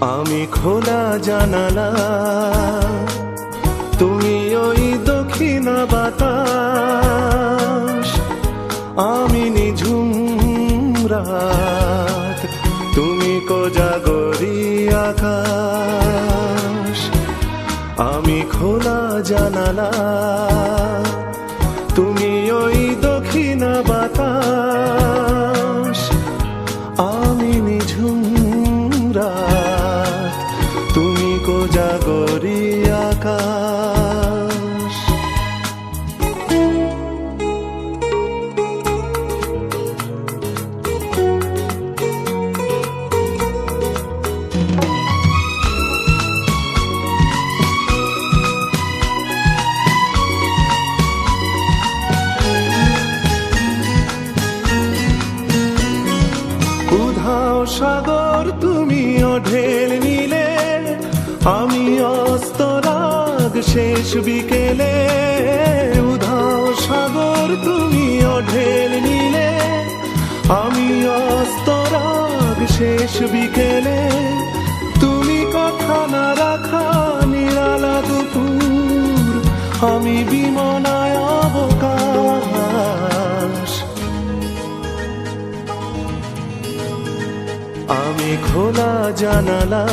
আমি খোলা জানালা, তুমি ওই দক্ষিণা বাতাস। আমি নিঝুম রাত, তুমি কোজাগরি আকাশ। আমি খোলা জানালা, তুমি ওই দক্ষিণা বাতাস। আমি নিঝুম রাত, তুমি কোজাগরি আকাশ। উধাও সাগর, তুমি ঢেল নিলে, আমি অস্তরাগ শেষ বিকেলে। উধাও সাগর, তুমি ঢেল নিলে, আমি অস্তরাগ শেষ বিকেলে। তুমি কথা না রাখা নিরালা দুপুর, আমি বিমনায় অবকাশ। আমি খোলা জানালা,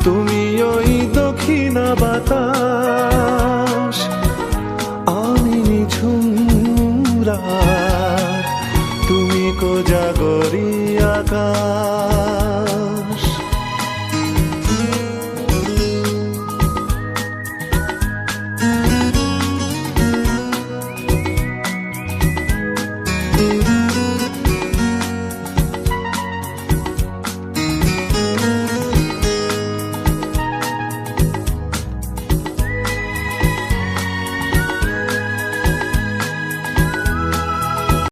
তুমি ওই দক্ষিণা বাতাস। আমি নিঝুম রাত, তুমি কোজাগরি আকাশ।